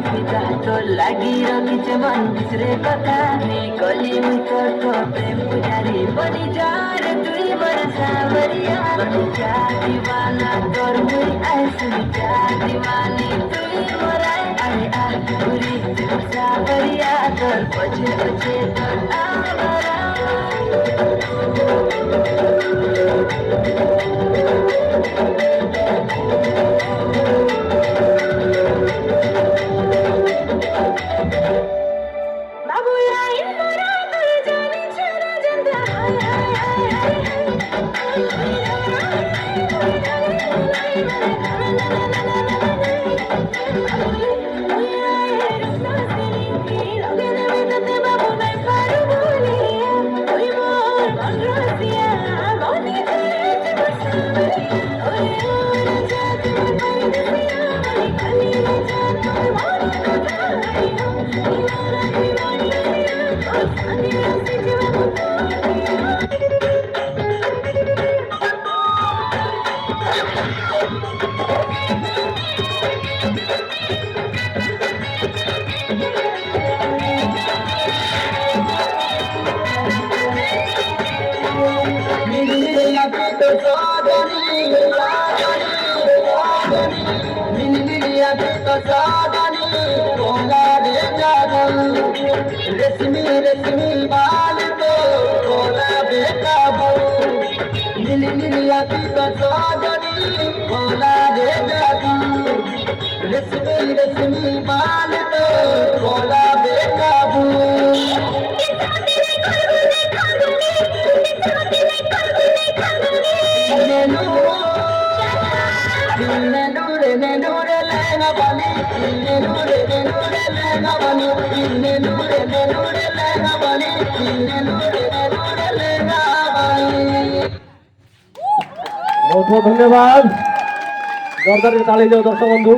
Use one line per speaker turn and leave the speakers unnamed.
फिदा तो लागी रखिछे मन बिसरे कथा नहीं गली मुख प्रेम पुजारी बनी जार तुई मोर सावरिया बनी जा दीवाना तोर मुई आइसुनी जा दीवानी तुई मोर अरे आ पूरी सावरिया तोर पछे पछे तोर आवारा रेशमी रेशमी बाल तो भोला बेकाबू नीली नीली आँखी का सौंदर्य भोला रे जादू रेशमी रेशमी बाल तो भोला बेकाबू नूरे लेना बनी नूरे लेना बनी नूरे लेना बनी नूरे लेना बनी।
बहुत बहुत धन्यवाद। जोरदार ताली दो दर्शक बंधु।